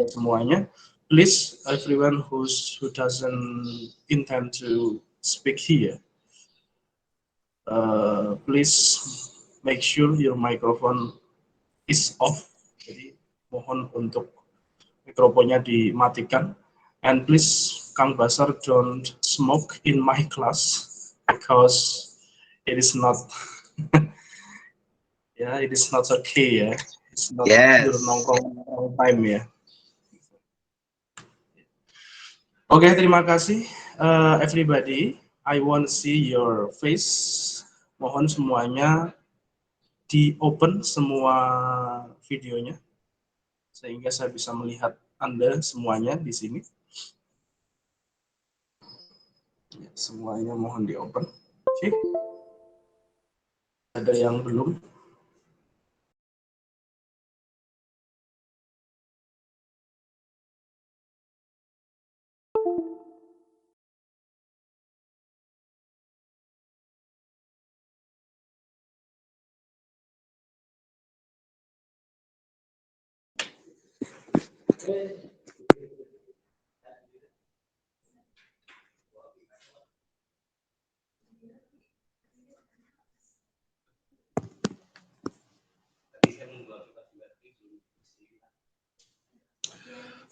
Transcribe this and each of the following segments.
semuanya. Please, everyone who doesn't intend to speak here, please make sure your microphone is off. Jadi mohon untuk mikrofonnya dimatikan. And please, Kang Basar, don't smoke in my class because it is not it is not okay ya. It's not your nongkrong time ya. Oke, terima kasih everybody. I want to see your face. Mohon semuanya di open semua videonya sehingga saya bisa melihat Anda semuanya di sini. Semuanya mohon di open. Oke. Ada yang belum?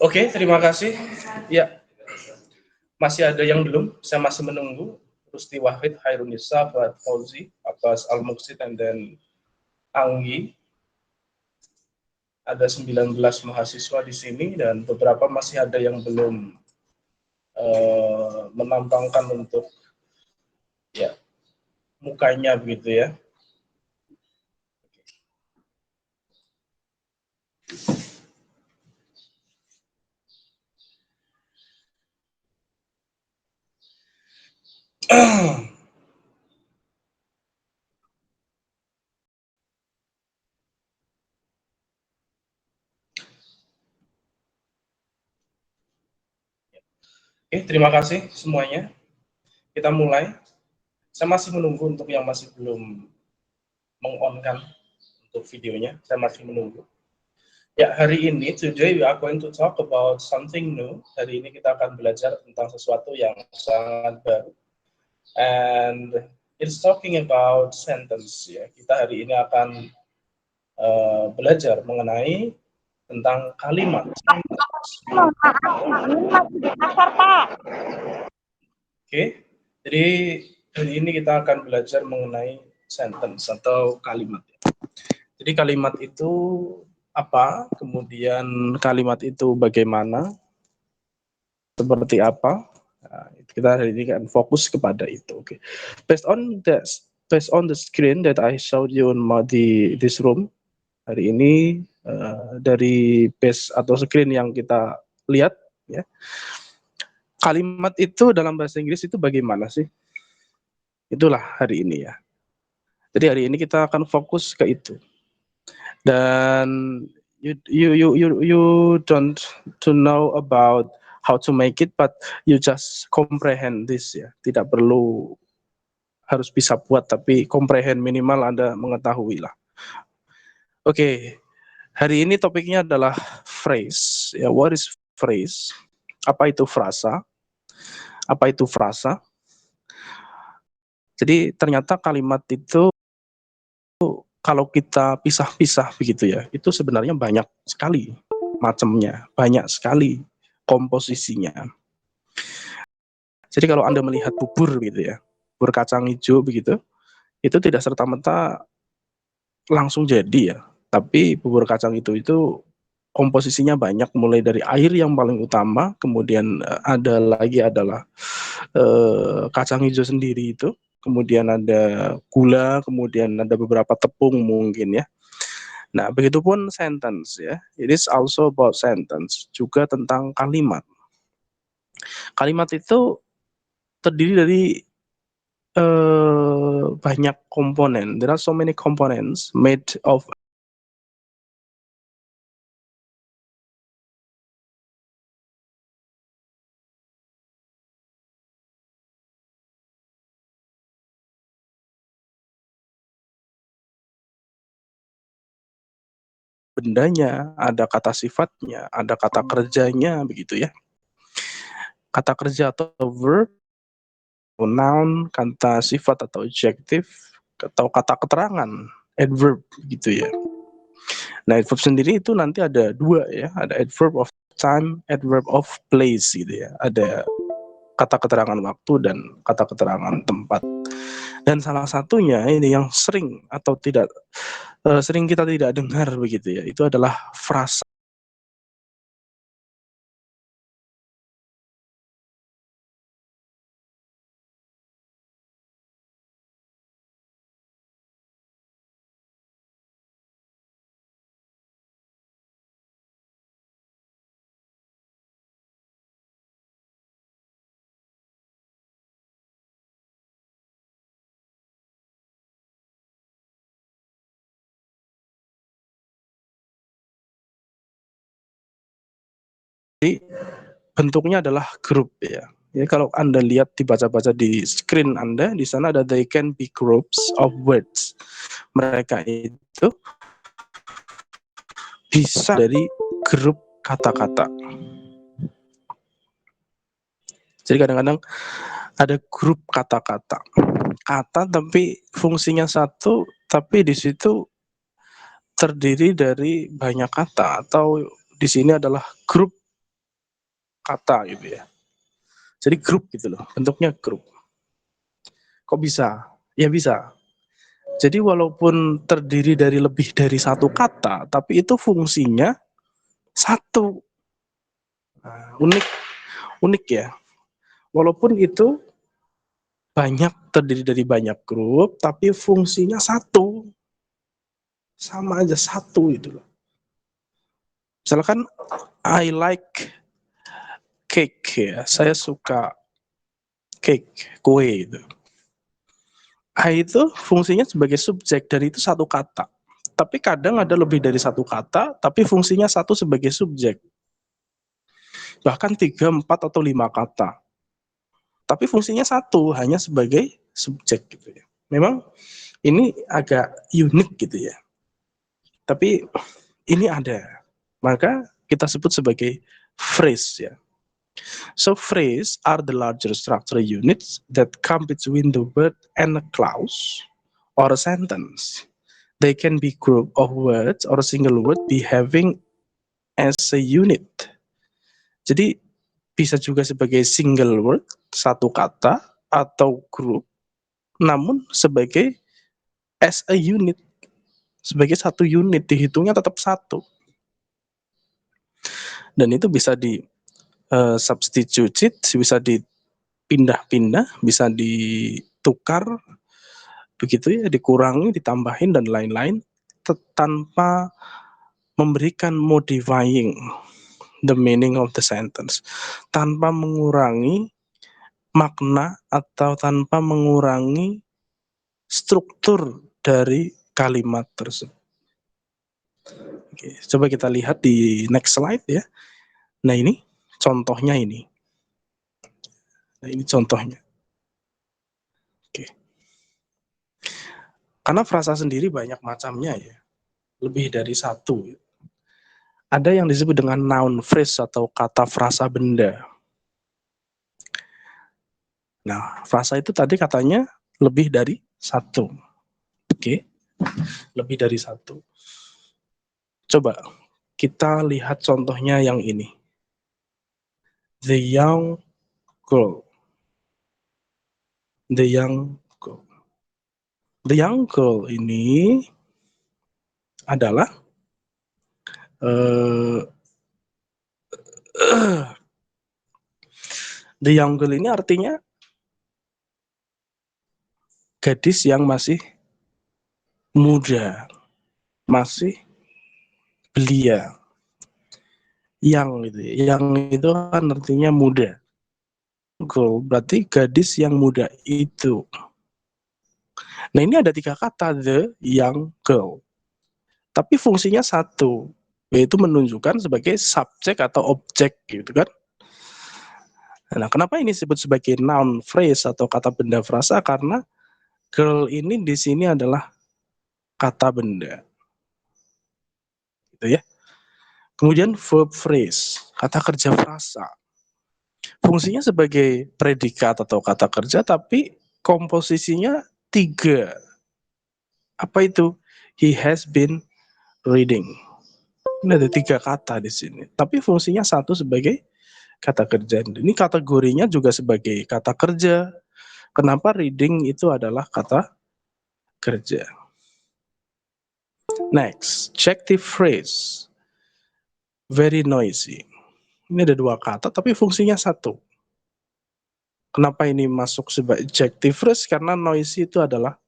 Oke, terima kasih. Ya, masih ada yang belum? Saya masih menunggu. Rusti Wahid, Hairunisa, Fuad Fauzi, Abbas Al-Muqsid, dan Anggi. Ada 19 mahasiswa di sini dan beberapa masih ada yang belum menampangkan untuk mukanya begitu ya. Oke, terima kasih semuanya. Kita mulai. Saya masih menunggu untuk yang masih belum meng-on-kan untuk videonya. Saya masih menunggu. Ya, hari ini, today we are going to talk about something new. Hari ini kita akan belajar tentang sesuatu yang sangat baru. And it's talking about sentence. Ya, kita hari ini akan belajar mengenai tentang kalimat. Oke, jadi hari ini kita akan belajar mengenai sentence atau kalimat. Jadi kalimat itu apa, kemudian kalimat itu bagaimana, seperti apa. Nah, kita hari ini akan fokus kepada itu. Okay. Based on the screen that I showed you in this room, hari ini dari base atau screen yang kita lihat, ya, kalimat itu dalam bahasa Inggris itu bagaimana sih? Itulah hari ini ya. Jadi hari ini kita akan fokus ke itu. Dan you don't to know about how to make it, but you just comprehend this ya. Tidak perlu harus bisa buat, tapi comprehend, minimal Anda mengetahui lah. Oke, hari ini topiknya adalah phrase. Ya, what is phrase? Apa itu frasa? Apa itu frasa? Jadi ternyata kalimat itu kalau kita pisah-pisah begitu ya, itu sebenarnya banyak sekali macamnya, banyak sekali komposisinya. Jadi kalau Anda melihat bubur gitu ya, bubur kacang hijau begitu, itu tidak serta-merta langsung jadi ya. Tapi bubur kacang itu komposisinya banyak, mulai dari air yang paling utama, kemudian ada lagi adalah kacang hijau sendiri itu, kemudian ada gula, kemudian ada beberapa tepung mungkin ya. Nah, begitupun sentence ya. It is also about sentence, juga tentang kalimat. Kalimat itu terdiri dari banyak komponen. There are so many components made of bendanya, ada kata sifatnya, ada kata kerjanya, begitu ya. Kata kerja atau verb, noun, kata sifat atau adjective, atau kata keterangan, adverb, gitu ya. Nah, adverb sendiri itu nanti ada dua ya, ada adverb of time, adverb of place gitu ya. Ada kata keterangan waktu dan kata keterangan tempat. Dan salah satunya ini yang sering atau tidak sering kita tidak dengar begitu ya, itu adalah frasa. Jadi bentuknya adalah grup ya. Jadi kalau Anda lihat dibaca-baca di screen Anda, di sana ada they can be groups of words. Mereka itu bisa dari grup kata-kata. Jadi kadang-kadang ada grup kata-kata. Kata tapi fungsinya satu, tapi di situ terdiri dari banyak kata atau di sini adalah grup kata gitu ya. Jadi grup gitu loh, bentuknya grup. Kok bisa? Ya bisa. Jadi walaupun terdiri dari lebih dari satu kata, tapi itu fungsinya satu. Nah, unik, unik ya. Walaupun itu banyak terdiri dari banyak grup, tapi fungsinya satu. Sama aja satu itu loh. Misalkan I like cake ya, saya suka cake, kue itu. I itu fungsinya sebagai subjek dari itu satu kata. Tapi kadang ada lebih dari satu kata, tapi fungsinya satu sebagai subjek. Bahkan 3, 4, atau 5 kata. Tapi fungsinya satu, hanya sebagai subjek gitu ya. Memang ini agak unik gitu ya. Tapi ini ada. Maka kita sebut sebagai phrase ya. So phrase are the larger structural units that come between the word and a clause or a sentence. They can be group of words or a single word behaving as a unit. Jadi bisa juga sebagai single word, satu kata, atau group, namun sebagai as a unit, sebagai satu unit, dihitungnya tetap satu. Dan itu bisa di substitute, bisa dipindah-pindah, bisa ditukar, begitu ya, dikurangi, ditambahin, dan lain-lain, tanpa memberikan modifying the meaning of the sentence, tanpa mengurangi makna atau tanpa mengurangi struktur dari kalimat tersebut. Oke, coba kita lihat di next slide ya. Nah ini contohnya ini. Nah ini contohnya. Oke. Karena frasa sendiri banyak macamnya ya, lebih dari satu. Ada yang disebut dengan noun phrase atau kata frasa benda. Nah, frasa itu tadi katanya lebih dari satu. Oke, lebih dari satu. Coba kita lihat contohnya yang ini. The young girl. The young girl. The young girl ini adalah the young girl ini artinya gadis yang masih muda, masih belia. Yang gitu, yang itu kan artinya muda. Girl berarti gadis yang muda itu. Nah ini ada 3 kata, the young girl. Tapi fungsinya satu, yaitu menunjukkan sebagai subjek atau objek gitu kan. Nah, kenapa ini disebut sebagai noun phrase atau kata benda frasa? Karena girl ini di sini adalah kata benda. gitu ya. Kemudian verb phrase, kata kerja frasa. Fungsinya sebagai predikat atau kata kerja, tapi komposisinya 3. Apa itu? He has been reading. Ini ada 3 kata di sini, tapi fungsinya satu sebagai kata kerja. Ini kategorinya juga sebagai kata kerja. Kenapa reading itu adalah kata kerja? Next, adjective phrase. Very noisy. Ini ada 2 kata, tapi fungsinya satu. Kenapa ini masuk sebagai adjective phrase? Karena noisy itu adalah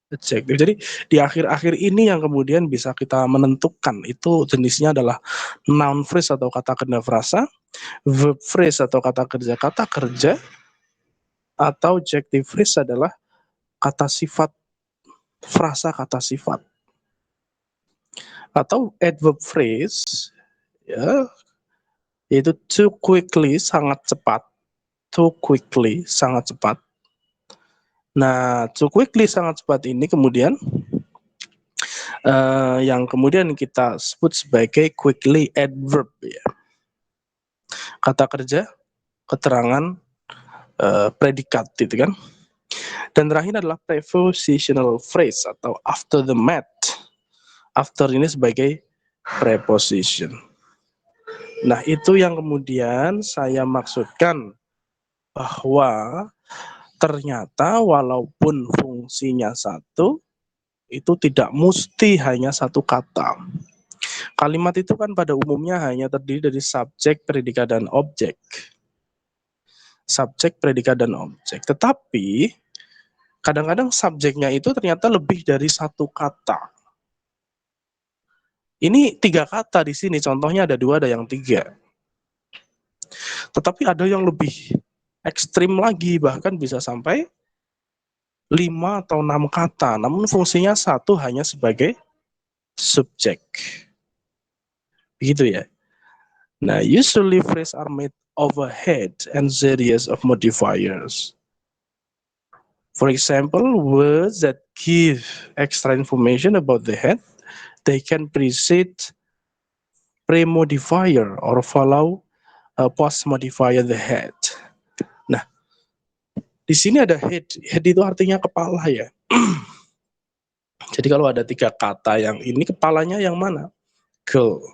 adjective. Jadi di akhir-akhir ini yang kemudian bisa kita menentukan itu jenisnya adalah noun phrase atau kata kerja frasa, verb phrase atau kata kerja, atau adjective phrase adalah kata sifat, frasa kata sifat. Atau adverb phrase, ya, yaitu too quickly, sangat cepat. Too quickly, sangat cepat. Nah, too quickly, sangat cepat ini kemudian yang kemudian kita sebut sebagai quickly adverb, ya. Kata kerja, keterangan, predikat, gitu kan. Dan terakhir adalah prepositional phrase atau after the mat. After ini sebagai preposition. Nah, itu yang kemudian saya maksudkan bahwa ternyata walaupun fungsinya satu, itu tidak mesti hanya satu kata. Kalimat itu kan pada umumnya hanya terdiri dari subjek, predikat, dan objek. Subjek, predikat, dan objek. Tetapi kadang-kadang subjeknya itu ternyata lebih dari satu kata. Ini 3 kata di sini, contohnya ada 2, ada yang 3. Tetapi ada yang lebih ekstrim lagi, bahkan bisa sampai 5 atau 6 kata, namun fungsinya satu hanya sebagai subjek. Begitu ya. Nah, usually phrase are made of a head and series of modifiers. For example, words that give extra information about the head, they can precede pre-modifier or follow a post-modifier the head. Nah, di sini ada head. Head itu artinya kepala ya. Jadi kalau ada 3 kata yang ini, kepalanya yang mana? Girl.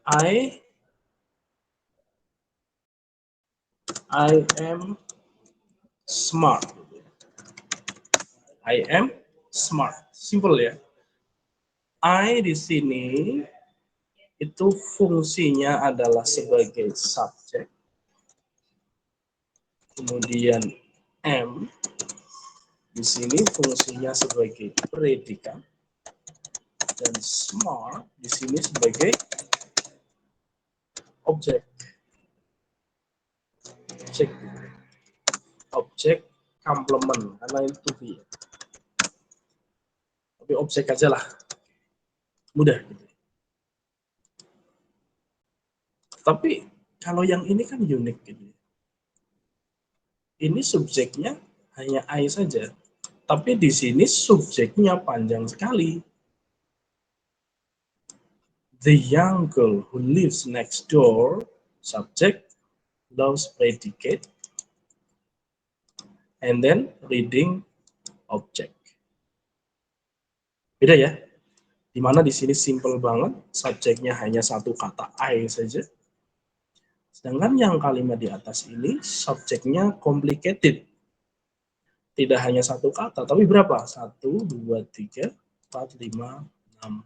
I am smart. I am smart. Simple ya. I di sini itu fungsinya adalah sebagai subjek. Kemudian am di sini fungsinya sebagai predikat dan smart di sini sebagai objek. Objek komplement karena itu dia. Tapi objek aja lah. Mudah gitu. Tapi kalau yang ini kan unik gitu. Ini subjeknya hanya I saja. Tapi di sini subjeknya panjang sekali. The young girl who lives next door, subject, loves predicate, and then reading object. Beda ya? Dimana di sini simple banget, subjeknya hanya satu kata I saja. Sedangkan yang kalimat di atas ini, subjeknya complicated. Tidak hanya satu kata, tapi berapa? 1, 2, 3, 4, 5, 6,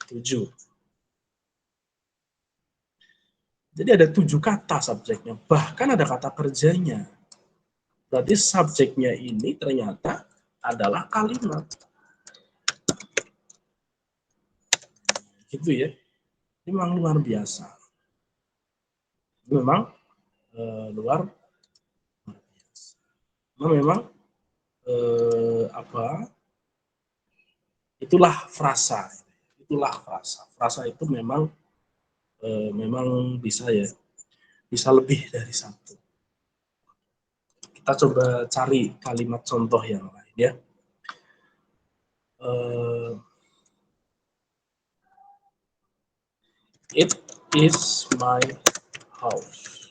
7. Jadi ada 7 kata subjeknya, bahkan ada kata kerjanya. Berarti subjeknya ini ternyata adalah kalimat. Gitu ya. Ini memang luar biasa. Memang luar biasa. Memang itulah frasa. Itulah frasa. Frasa itu memang bisa ya. Bisa lebih dari satu. Kita coba cari kalimat contoh yang lain ya. It is my house.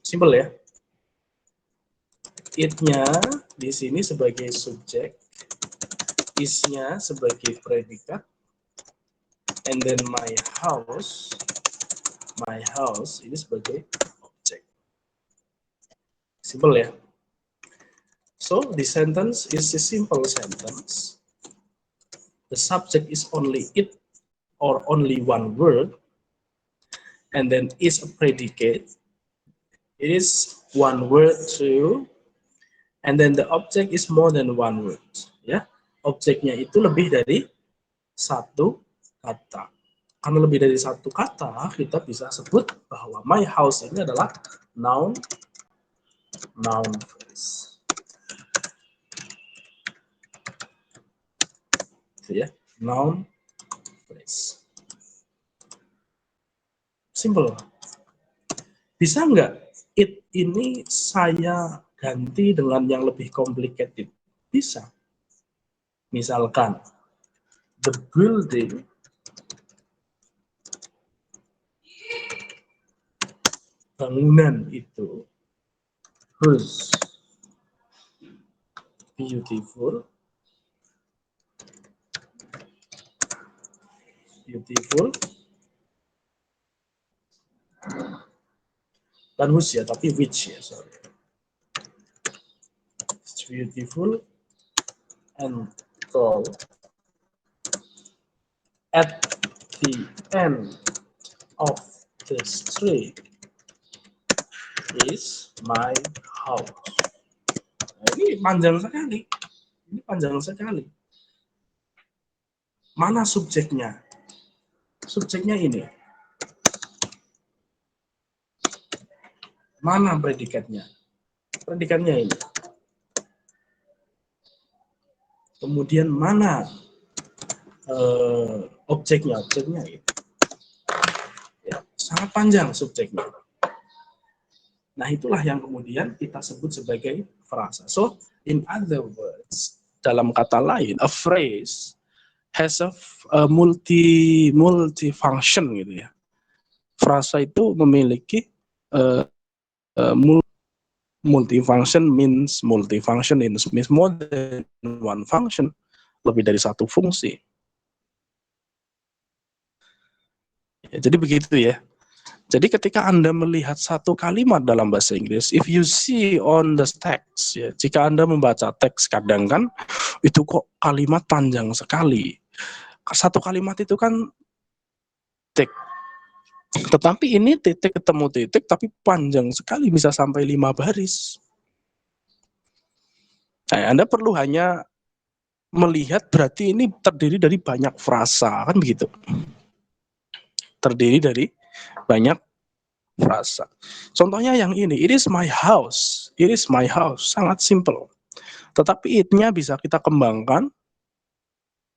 Simple ya. It-nya di sini sebagai subjek, is-nya sebagai predikat, and then my house ini sebagai objek. Simple ya. So the sentence is a simple sentence. The subject is only it or only one word, and then is a predicate. It is one word too, and then the object is more than one word. Ya, objeknya itu lebih dari satu kata. Karena lebih dari satu kata, kita bisa sebut bahwa my house ini adalah noun phrase. Ya, noun phrase. Simple. Bisa nggak it ini saya ganti dengan yang lebih complicated? Bisa. Misalkan, the building bangunan itu whose beautiful dan whose ya, tapi which ya, sorry. It's beautiful and tall at the end of the street is my house. Nah, ini panjang sekali. Ini panjang sekali. Mana subjeknya? Subjeknya ini. Mana predikatnya? Predikatnya ini. Kemudian mana objeknya? Objeknya ini. Ya, sangat panjang subjeknya. Nah, itulah yang kemudian kita sebut sebagai frasa. So, in other words, dalam kata lain, a phrase has a multi-function gitu ya. Frasa itu memiliki multifunction means more than one function, lebih dari satu fungsi. Ya, jadi begitu ya. Jadi ketika Anda melihat satu kalimat dalam bahasa Inggris, if you see on the text, ya, jika Anda membaca teks kadang kan, itu kok kalimat panjang sekali. Satu kalimat itu kan titik. Tetapi ini titik ketemu titik, tapi panjang sekali, bisa sampai 5 baris. Nah, Anda perlu hanya melihat berarti ini terdiri dari banyak frasa, kan begitu. Terdiri dari banyak frasa. Contohnya yang ini, it is my house. It is my house, sangat simple. Tetapi it-nya bisa kita kembangkan,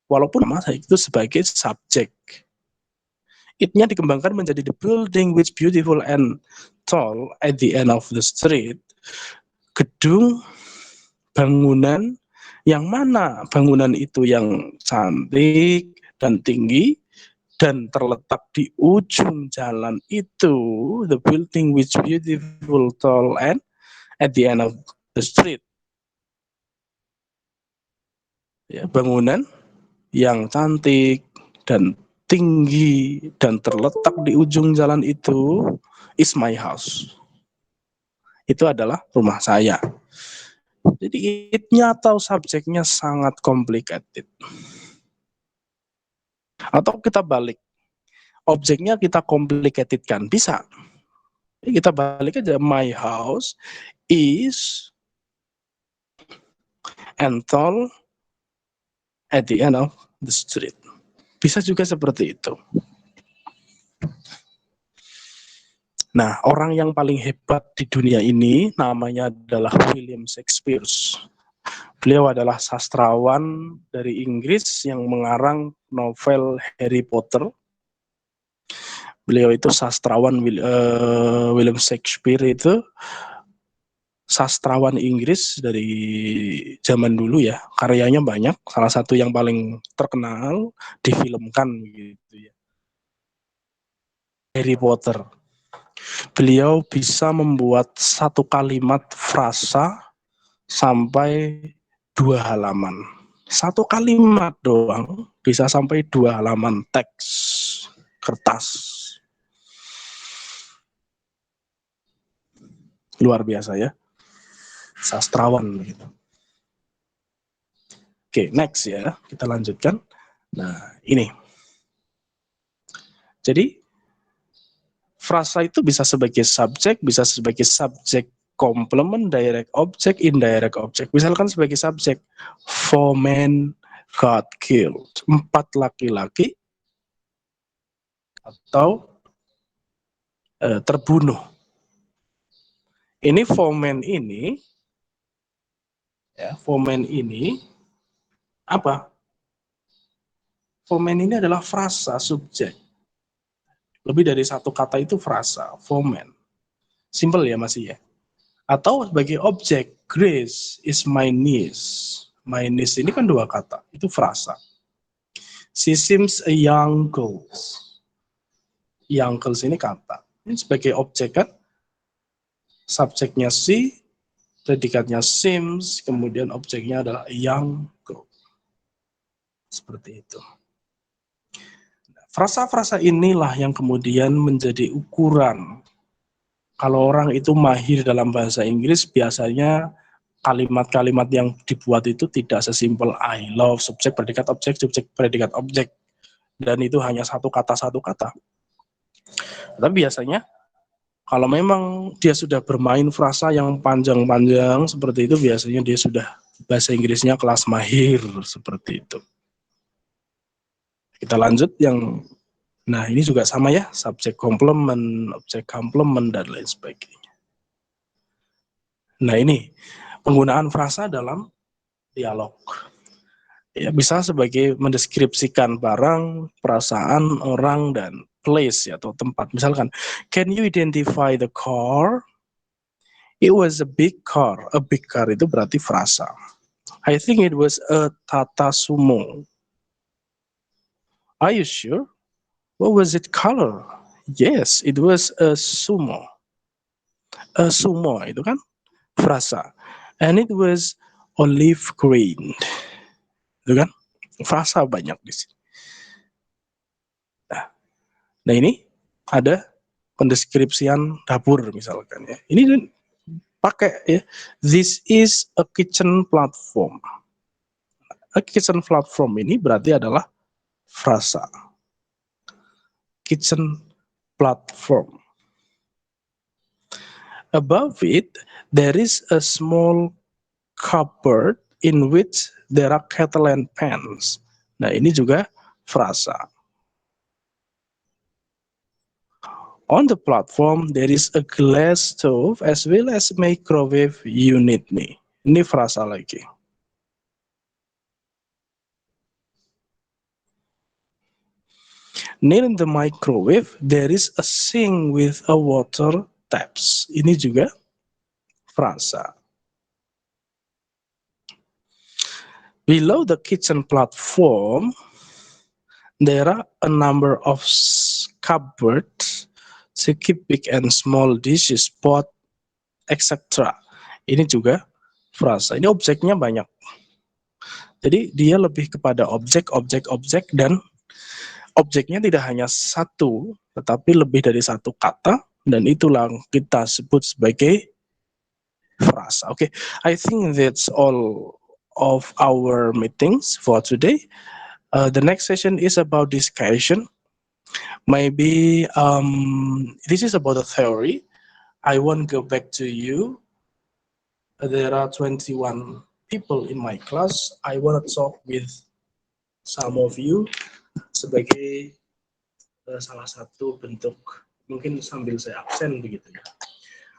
walaupun masa itu sebagai subjek. It-nya dikembangkan menjadi the building which beautiful and tall at the end of the street. Gedung, bangunan, yang mana bangunan itu yang cantik dan tinggi, dan terletak di ujung jalan itu, the building which beautiful, tall, and at the end of the street. Ya, bangunan yang cantik dan tinggi dan terletak di ujung jalan itu is my house. Itu adalah rumah saya. Jadi it-nya atau subjeknya sangat complicated. Atau kita balik, objeknya kita complicatedkan, bisa. Jadi kita balik aja, my house is and tall at the end of the street. Bisa juga seperti itu. Nah, orang yang paling hebat di dunia ini namanya adalah William Shakespeare. Beliau adalah sastrawan dari Inggris yang mengarang novel Harry Potter. Beliau itu sastrawan, William Shakespeare itu sastrawan Inggris dari zaman dulu ya. Karyanya banyak, salah satu yang paling terkenal difilmkan gitu ya. Harry Potter. Beliau bisa membuat satu kalimat frasa sampai 2 halaman. Satu kalimat doang bisa sampai 2 halaman teks kertas. Luar biasa ya. Sastrawan gitu. Oke, next ya. Kita lanjutkan. Nah, ini. Jadi frasa itu bisa sebagai subjek, bisa sebagai subjek complement, direct object, indirect object. Misalkan sebagai subjek, 4 men got killed. 4 laki-laki atau terbunuh. Ini 4 men ini, ya, 4 men ini apa? 4 men ini adalah frasa subjek. Lebih dari satu kata itu frasa, 4 men. Simple ya masih ya. Atau sebagai objek, Grace is my niece. My niece ini kan 2 kata, itu frasa. She seems a young girl. Young girls ini kata. Ini sebagai objek kan, subjeknya she, predikatnya seems, kemudian objeknya adalah a young girl. Seperti itu. Frasa-frasa inilah yang kemudian menjadi ukuran. Kalau orang itu mahir dalam bahasa Inggris, biasanya kalimat-kalimat yang dibuat itu tidak sesimpel I love, subjek, predikat, objek, subjek, predikat, objek. Dan itu hanya satu kata. Tapi biasanya, kalau memang dia sudah bermain frasa yang panjang-panjang seperti itu, biasanya dia sudah bahasa Inggrisnya kelas mahir, seperti itu. Kita lanjut yang, nah ini juga sama ya, subjek komplement, objek komplement, dan lain sebagainya. Nah ini, penggunaan frasa dalam dialog. Ya, bisa sebagai mendeskripsikan barang, perasaan, orang, dan place atau tempat. Misalkan, can you identify the car? It was a big car. A big car itu berarti frasa. I think it was a Tata Sumo. Are you sure? What was it color? Yes, it was a sumo. A sumo itu kan frasa. And it was olive green. Itu kan frasa banyak di sini. Nah ini ada pendeskripsian dapur misalkan ya. Ini pakai ya. This is a kitchen platform. A kitchen platform ini berarti adalah frasa. Kitchen platform. Above it, there is a small cupboard in which there are kettle and pans. Nah, ini juga frasa. On the platform, there is a glass stove as well as microwave unit nih. Ini frasa lagi. Near the microwave, there is a sink with a water taps. Ini juga frasa. Below the kitchen platform, there are a number of cupboards to keep big and small dishes, pot, etc. Ini juga frasa. Ini objeknya banyak. Jadi dia lebih kepada objek dan objeknya tidak hanya satu, tetapi lebih dari satu kata, dan itulah kita sebut sebagai frasa. Okay, I think that's all of our meetings for today. The next session is about discussion. Maybe this is about the theory. I won't go back to you. There are 21 people in my class. I want to talk with some of you sebagai salah satu bentuk mungkin sambil saya absen begitu ya.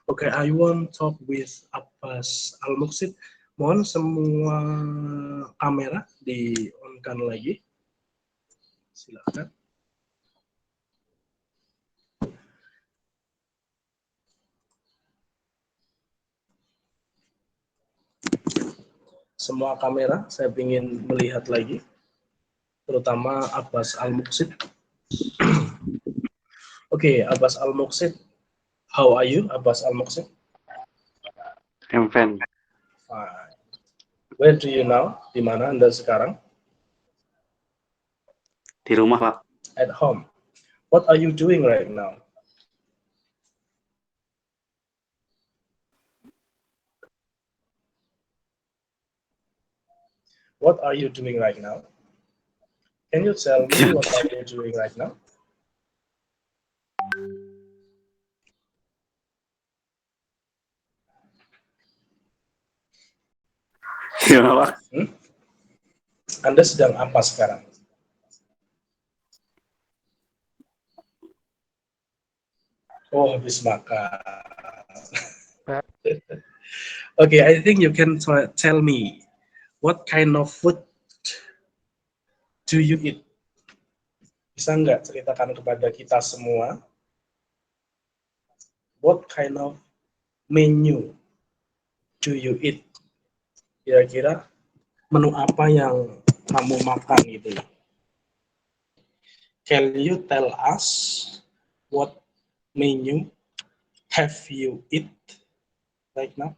Okay, I want talk with Abbas Al-Muqsid. Mohon semua kamera di on-kan lagi. Silakan. Semua kamera saya ingin melihat lagi, terutama Abbas Al-Muqsid. Okay, Abbas Al-Muqsid, how are you, Abbas Al-Muqsid? I'm fine. Fine. Where do you now? Di mana Anda sekarang? Di rumah, Pak. At home. What are you doing right now? What are you doing right now? Can you tell me what are you doing right now? Gimana, Pak? Anda sedang apa sekarang? Oh, habis makan. Okay, I think you can tell me what kind of food do you eat? Bisa nggak ceritakan kepada kita semua what kind of menu do you eat? Kira-kira menu apa yang kamu makan gitu? Can you tell us what menu have you eat right now?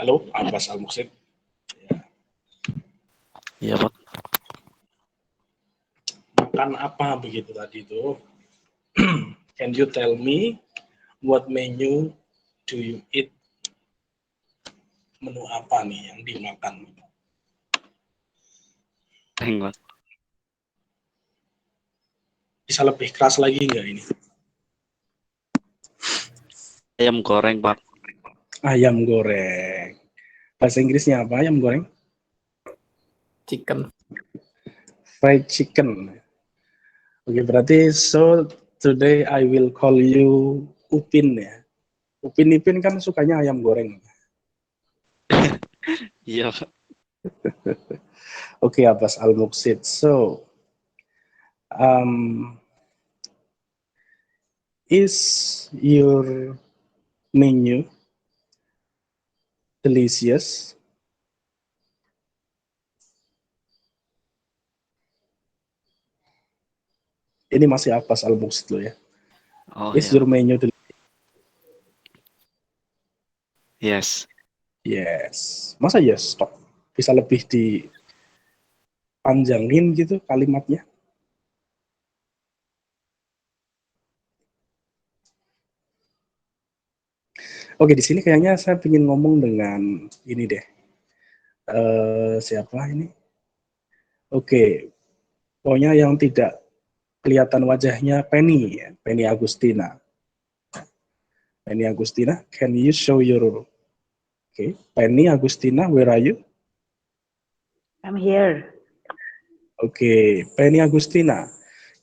Halo, Abbas Al-Muqsid. Iya, Pak. Makan apa begitu tadi itu? Can you tell me what menu do you eat? Menu apa nih yang dimakan? Pak. Bisa lebih keras lagi nggak ini? Ayam goreng, Pak. Ayam goreng. Bahasa Inggrisnya apa ayam goreng? Chicken. Fried chicken. Oke, berarti so today I will call you Upin ya. Upin Ipin kan sukanya ayam goreng. Iya, Pak. Oke, Abbas Al-Muqsid. So, is your menu delicious? Ini masih Abbas Al-Muqsid loh ya. Oh, Is iya. your menu delicious? Yes. Yes. Masa yes stop? Bisa lebih dipanjangin gitu kalimatnya? Oke, di sini kayaknya saya ingin ngomong dengan ini deh. Siapa ini? Oke, pokoknya yang tidak kelihatan wajahnya Penny, ya. Penny Agustina. Penny Agustina, can you show your... Okay, Penny Agustina, where are you? I'm here. Okay, Penny Agustina,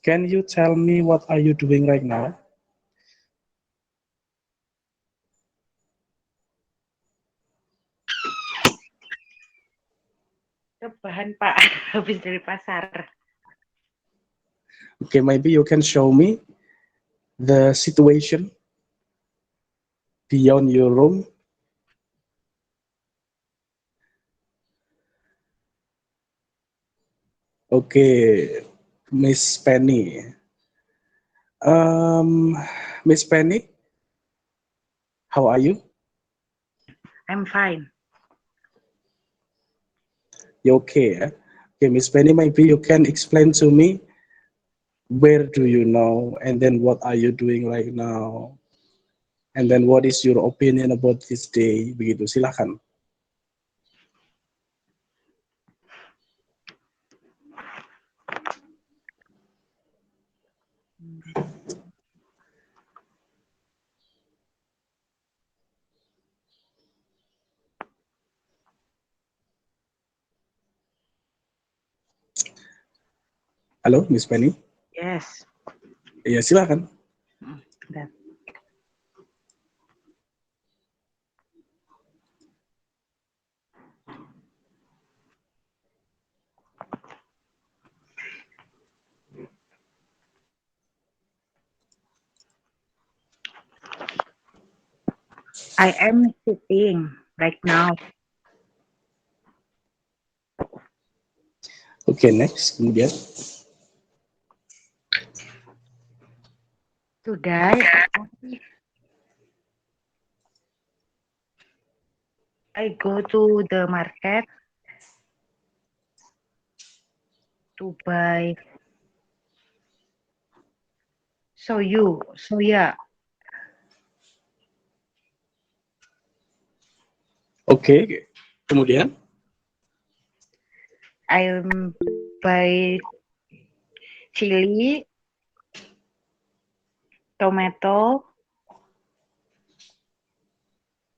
can you tell me what are you doing right now? Rebahan Pak, habis dari pasar. Okay, maybe you can show me the situation beyond your room. Okay, Miss Penny. Miss Penny, how are you? I'm fine. You okay? Eh? Okay, Miss Penny, maybe you can explain to me where do you know, and then what are you doing right now, and then what is your opinion about this day? Begitu, silakan. Halo, Miss Penny. Yes. Iya, silakan. Bentar. I am sitting right now. Oke, next. Kemudian, Today I go to the market to buy soya. oke. Kemudian, I buy chili, tomato,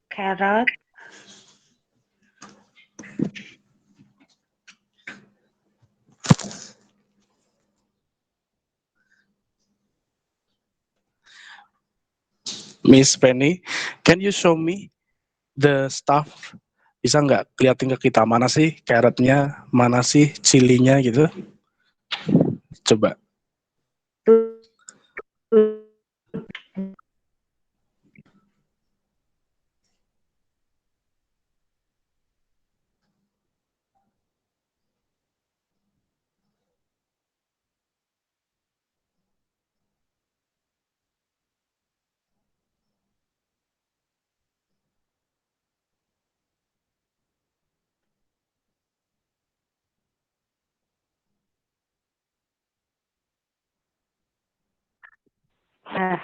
carrot, Miss Penny, can you show me the stuff? Bisa nggak kelihatan ke kita mana sih carrotnya, mana sih chilinya gitu? Coba. to Nah,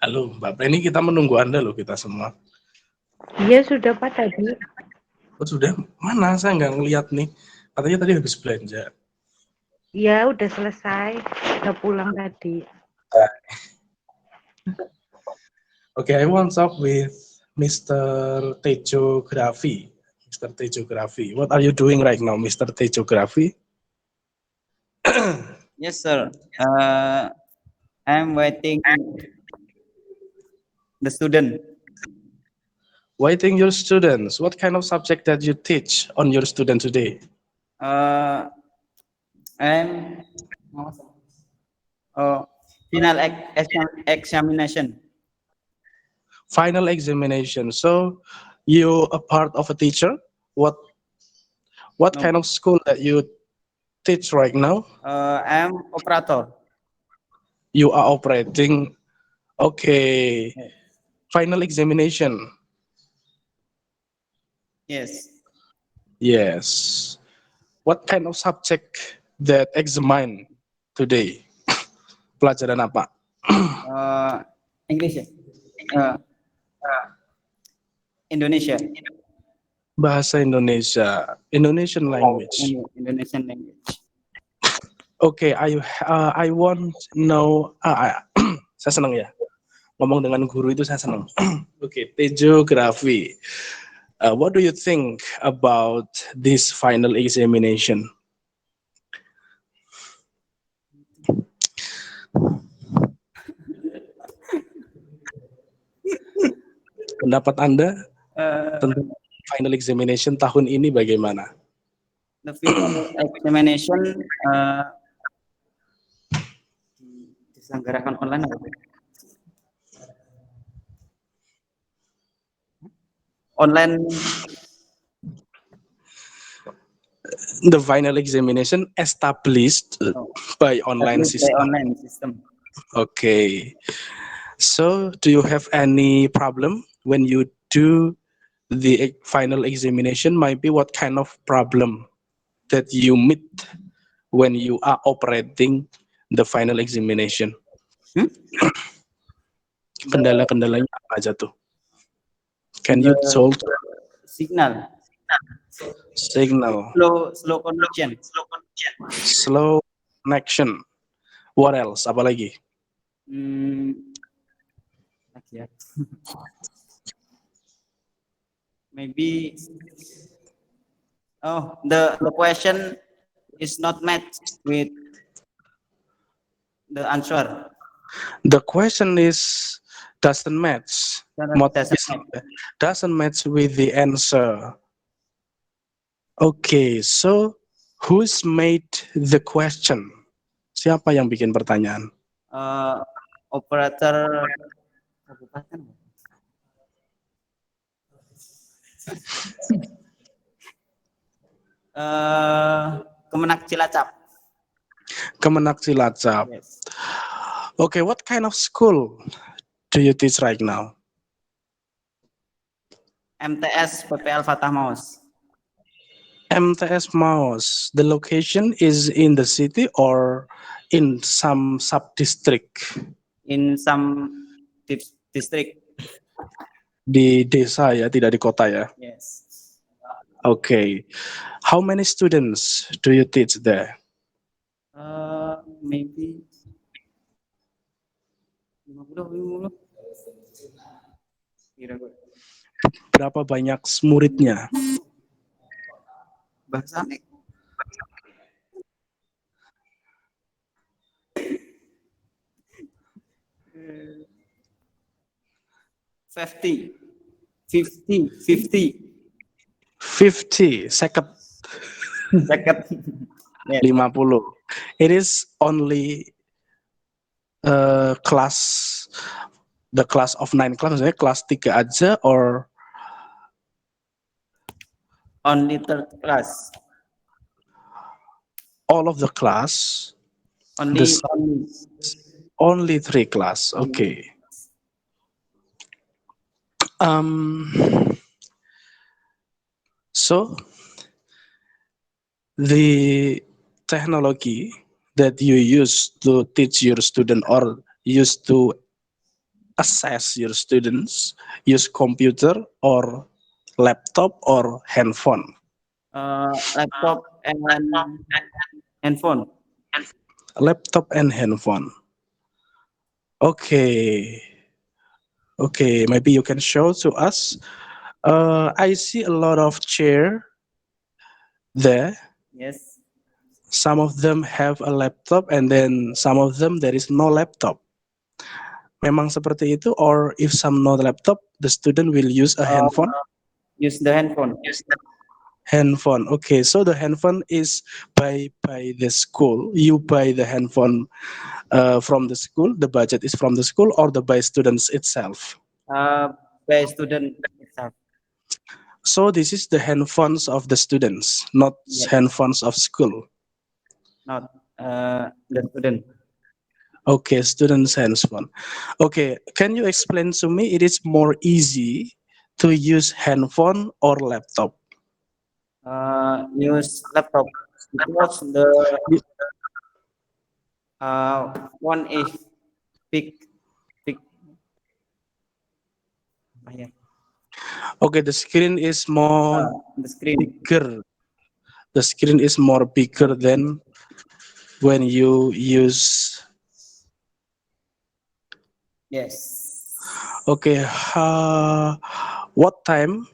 Halo, Mbak Penny, kita menunggu Anda loh, kita semua. Iya sudah Pak tadi. Oh, sudah? Mana? Saya nggak ngeliat nih. Katanya tadi habis belanja. Iya udah selesai. Udah pulang tadi. Okay, I want to talk with Mr. Tejo Grafi. Mr. Tejo Grafi. What are you doing right now, Mr. Tejo Grafi? Yes, sir. I'm waiting the student. Waiting your students. What kind of subject that you teach on your student today? I'm final examination. Final examination. So you a part of a teacher? What No. kind of school that you teach right now? I'm operator. You are operating. Okay. Final examination. Yes. Yes. What kind of subject that examine today? Pelajaran apa? English. Indonesia. Bahasa Indonesia. Indonesian language. Indonesian language. Okay, I want know. Saya senang ya. Ngomong dengan guru itu saya senang. Okay, Tejo Grafi. What do you think about this final examination? Pendapat Anda tentang final examination tahun ini bagaimana? The final examination diselenggarakan online apa? Online. The final examination established by online system. Online system. Okay. So, do you have any problem when you do the final examination? Maybe what kind of problem that you meet when you are operating the final examination? Kendala-kendalanya apa aja tuh? Can you solve Signal. signal? Slow connection. Slow connection. What else? Apa lagi? Yeah. Maybe the question is not matched with the answer. The question is doesn't match. Doesn't match with the answer. Okay, so who's made the question? Siapa yang bikin pertanyaan? Operator kabupaten. Kemenak Cilacap. Kemenak Cilacap. Yes. Okay, what kind of school do you teach right now? MTS PPL Fatah Maus. MTS Maus. The location is in the city or in some sub-district? In some district. Di desa ya, tidak di kota ya? Yes. Okay. How many students do you teach there? Maybe 50. Kira-kira. Berapa banyak muridnya? Bahasa 50. 50, second. Second. 50. It is only class, the class of 9 class, maksudnya kelas 3 aja or Only third class. all of the class? Only 3 class. Okay. So the technology that you use to teach your student or use to assess your students use computer or laptop or handphone? Laptop and handphone. Laptop and handphone. Okay. Okay, maybe you can show to us. I see a lot of chair there. Yes. Some of them have a laptop and then some of them there is no laptop. Memang seperti itu, or if some no laptop, the student will use a handphone? Use the handphone. Handphone. Okay, so the handphone is by the school. You buy the handphone from the school. The budget is from the school or the by students itself. By student itself. So this is the handphones of the students, not Yes. handphones of school. Not the student. Okay, students' handphone. Okay, can you explain to me? It is more easy to use handphone or laptop. Use laptop because the one is big. Yeah. Okay, the screen is more The screen. bigger. The screen is more bigger than when you use. Yes. Okay, what time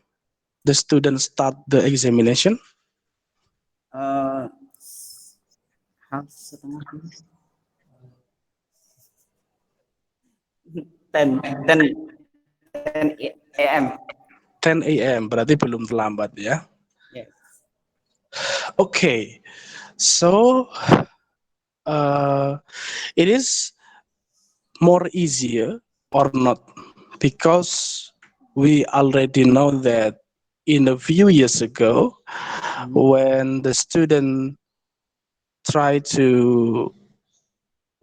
the students start the examination? Setengah 10 a.m. 10 a.m. Berarti belum terlambat ya. Yes. Okay, so it is more easier or not, because we already know that in a few years ago, when the student tried to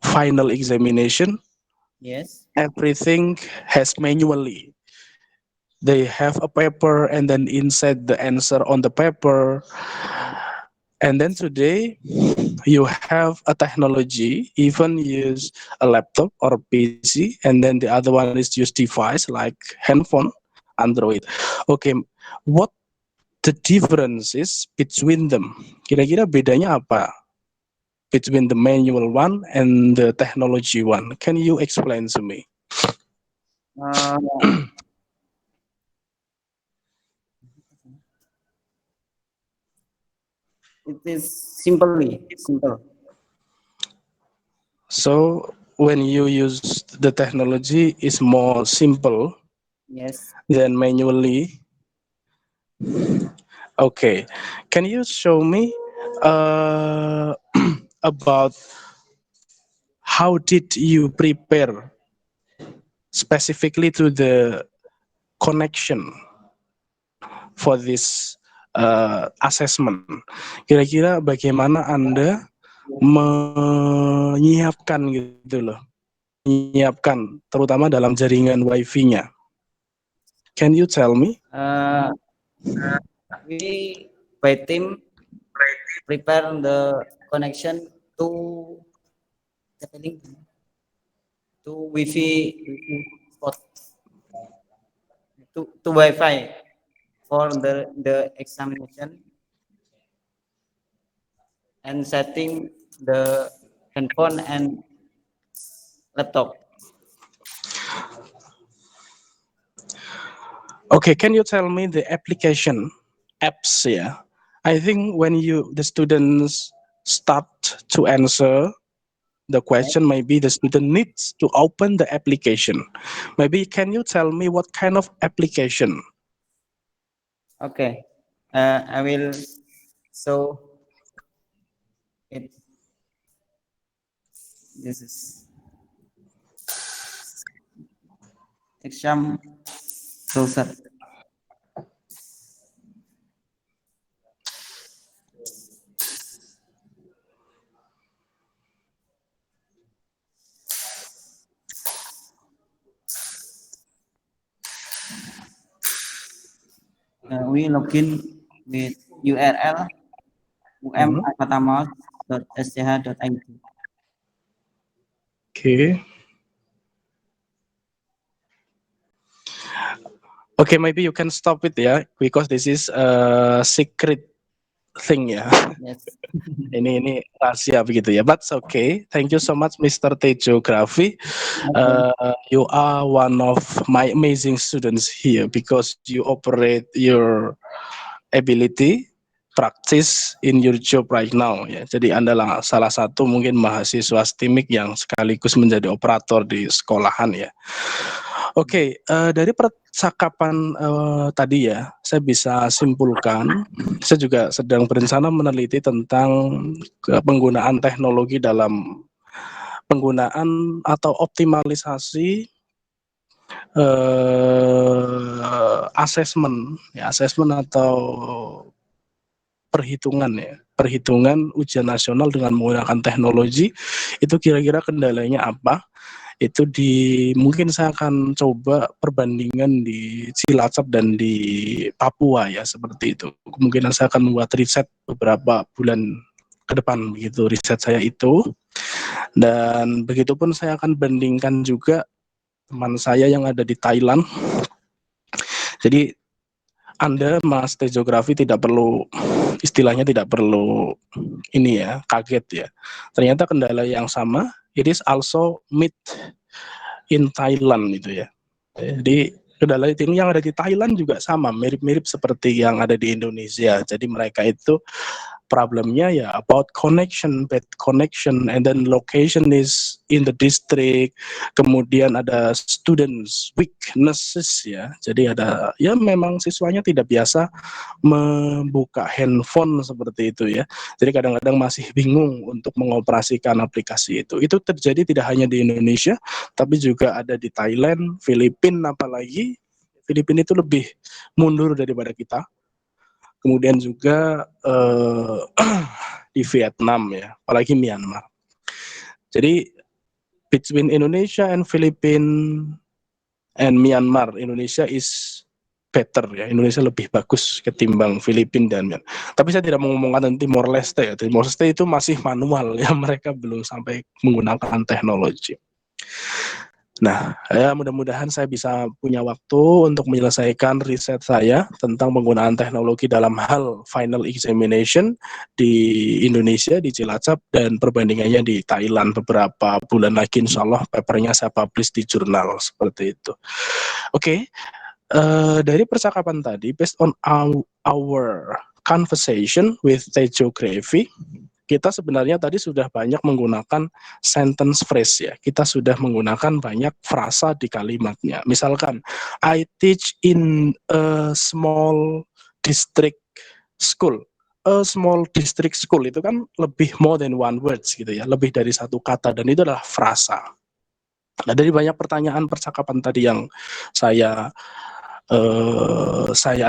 final examination, Yes. everything has manually. They have a paper and then insert the answer on the paper. And then today, you have a technology, even use a laptop or a PC, and then the other one is use device like handphone, Android. Okay, what the difference is between them? Kira-kira bedanya apa between the manual one and the technology one? Can you explain to me? It is simple. So when you use the technology, is more simple Yes. than manually. Okay, can you show me about how did you prepare specifically to the connection for this assessment? Kira-kira bagaimana Anda menyiapkan gitu loh, menyiapkan terutama dalam jaringan wifi-nya. Can you tell me? We by team prepare the connection to Wi-Fi spot to Wi-Fi for the examination and setting the handphone and laptop. Okay, can you tell me the application apps here? I think when the students start to answer the question, maybe the student needs to open the application. Maybe can you tell me what kind of application? Okay, I will show it. This is exam browser. We login with URL umfatamos.sch.id. Okay. Okay, maybe you can stop it ya, because this is a secret thing ya. Yes. Ini rahasia begitu ya. But okay. Thank you so much, Mr. Tejo Grafi. You are one of my amazing students here because you operate your ability practice in your job right now ya. Jadi Anda lah salah satu mungkin mahasiswa STIMIK yang sekaligus menjadi operator di sekolahan ya. Oke, dari percakapan tadi ya, saya bisa simpulkan, saya juga sedang berencana meneliti tentang penggunaan teknologi dalam penggunaan atau optimalisasi asesmen, ya asesmen atau perhitungan ujian nasional dengan menggunakan teknologi, itu kira-kira kendalanya apa? Itu mungkin saya akan coba perbandingan di Cilacap dan di Papua ya, seperti itu. Kemungkinan saya akan membuat riset beberapa bulan ke depan begitu riset saya itu. Dan begitupun saya akan bandingkan juga teman saya yang ada di Thailand. Jadi Anda Mas Tejografi tidak perlu istilahnya tidak perlu ini ya, kaget ya. Ternyata kendala yang sama, it is also meet in Thailand itu ya. Jadi kendala itu yang ada di Thailand juga sama, mirip-mirip seperti yang ada di Indonesia. Jadi mereka itu problemnya ya about connection, bad connection, and then location is in the district. Kemudian ada students weaknesses ya. Jadi ada ya memang siswanya tidak biasa membuka handphone seperti itu ya. Jadi kadang-kadang masih bingung untuk mengoperasikan aplikasi itu. Itu terjadi tidak hanya di Indonesia, tapi juga ada di Thailand, Filipina apalagi. Filipina itu lebih mundur daripada kita. Kemudian juga di Vietnam ya, apalagi Myanmar. Jadi between Indonesia and Philippines and Myanmar, Indonesia is better ya, Indonesia lebih bagus ketimbang Filipina dan Myanmar. Tapi saya tidak mau ngomongkan Timor Leste ya, Timor Leste itu masih manual ya, mereka belum sampai menggunakan teknologi. Nah, ya mudah-mudahan saya bisa punya waktu untuk menyelesaikan riset saya tentang penggunaan teknologi dalam hal final examination di Indonesia, di Cilacap, dan perbandingannya di Thailand beberapa bulan lagi. Insya Allah papernya saya publish di jurnal seperti itu. Oke, dari percakapan tadi, based on our conversation with Tejo Grafi, kita sebenarnya tadi sudah banyak menggunakan sentence phrase ya. Kita sudah menggunakan banyak frasa di kalimatnya. Misalkan, I teach in a small district school. A small district school itu kan lebih more than one words gitu ya. Lebih dari satu kata dan itu adalah frasa. Nah, dari banyak pertanyaan percakapan tadi yang saya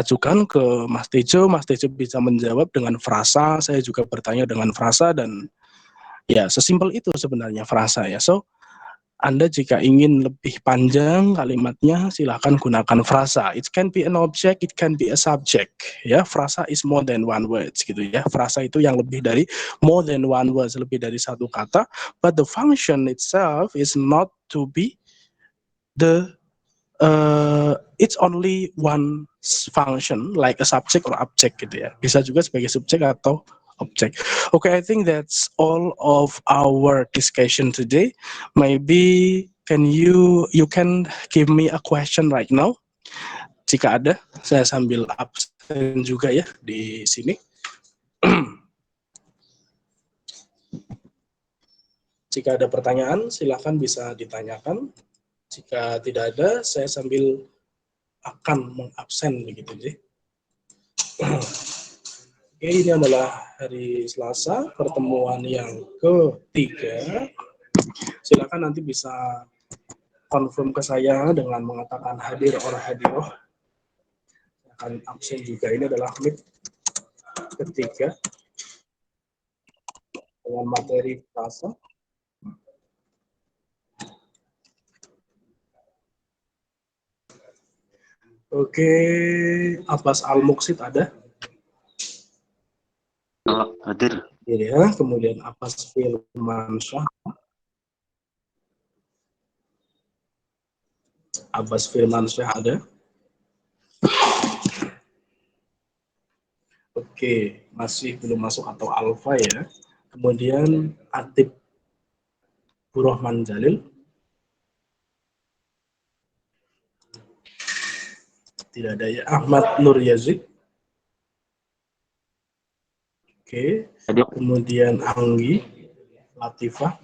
ajukan ke Mas Tejo bisa menjawab dengan frasa, saya juga bertanya dengan frasa, dan ya sesimpel itu sebenarnya frasa ya. So, Anda jika ingin lebih panjang kalimatnya, silakan gunakan frasa. It can be an object, it can be a subject. Ya, frasa is more than one words gitu ya. Frasa itu yang lebih dari more than one words, lebih dari satu kata. But the function itself is not to be it's only one function like a subject or object gitu ya. Bisa juga sebagai subjek atau object. Okay, I think that's all of our discussion today. Maybe you can give me a question right now. Jika ada, saya sambil absen juga ya di sini. Jika ada pertanyaan, silakan bisa ditanyakan. Jika tidak ada, saya sambil akan mengabsen begitu sih. Oke, ini adalah hari Selasa, pertemuan yang ketiga. Silakan nanti bisa confirm ke saya dengan mengatakan hadir or hadiroh. Akan absen juga. Ini adalah meet ketiga dengan materi Selasa. Oke, Abbas Al-Muqsid ada? Hadir. Ya, kemudian Abbas Firmansyah. Abbas Firmansyah ada? Oke, masih belum masuk atau alfa ya. Kemudian Atib Burahman Jalil. Tidak ada ya. Ahmad Nur Yazid. Oke. Kemudian Anggi Latifah.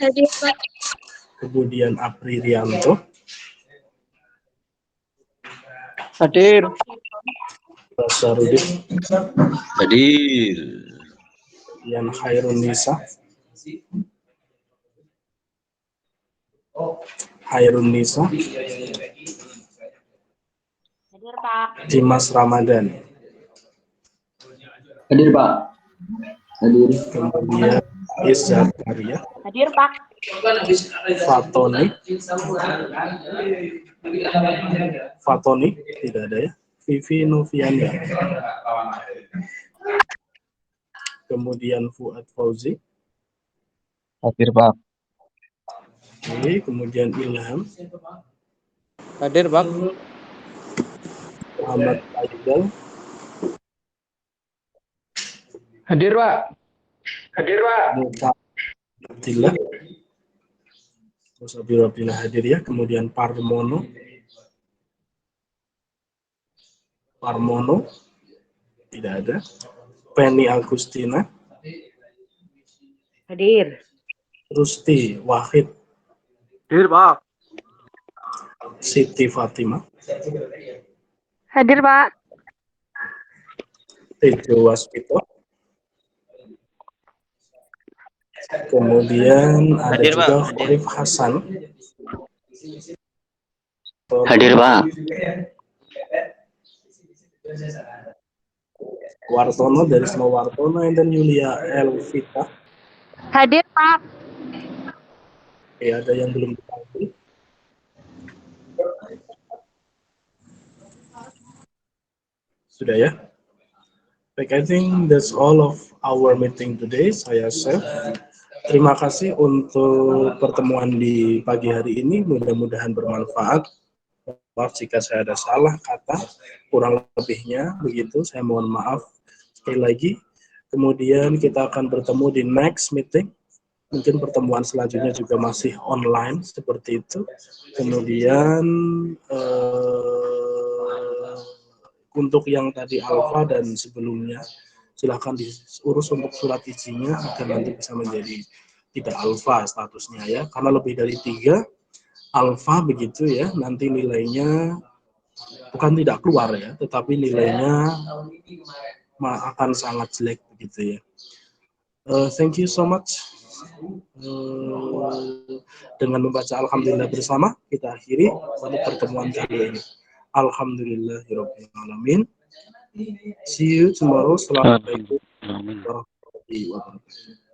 Hadir, Pak. Kemudian Apri Rianto. Hadir. Basarudin. Hadir. Kemudian Khairun Nisa. Khairun Nisa. Hadir, Pak. Dimas Ramadan. Hadir, Pak. Hadir. Kemudian Izzat Maria. Hadir, Pak. Fatoni. Fatoni tidak ada ya. Vivi Noviania. Kemudian Fuad Fauzi. Hadir, Pak. Oke, kemudian Ilham. Hadir, Pak. Muhammad Aidal. Hadir, Pak. Hadir, Pak. Musa Abdillah. Musa Abdillah hadir ya. Kemudian Parmono. Parmono tidak ada. Penny Agustina. Hadir. Rusti Wahid. Hadir, Pak. Siti Fatimah. Hadir, Pak. Tejo Waspito. Kemudian ada Hadir, juga Pak. Hadir. Arif Hasan. Hadir, Pak. Wartono dari semua Wartono, and then Yulia Elvita. Hadir, Pak. Ya, ada yang belum dipanggil. Sudah ya? Baik, I think that's all of our meeting today. Saya Chef. Terima kasih untuk pertemuan di pagi hari ini. Mudah-mudahan bermanfaat. Maaf jika saya ada salah kata, kurang lebihnya begitu. Saya mohon maaf sekali lagi. Kemudian kita akan bertemu di next meeting. Mungkin pertemuan selanjutnya juga masih online seperti itu. Kemudian untuk yang tadi alfa dan sebelumnya, silahkan diurus untuk surat izinnya agar nanti bisa menjadi tidak alfa statusnya ya. Karena lebih dari 3 alfa begitu ya, nanti nilainya bukan tidak keluar ya, tetapi nilainya akan sangat jelek begitu ya. Thank you so much. Dengan membaca Alhamdulillah bersama, kita akhiri pada pertemuan kali ini. Alhamdulillahirrahmanirrahim. See you tomorrow. Assalamualaikum warahmatullahi wabarakatuh.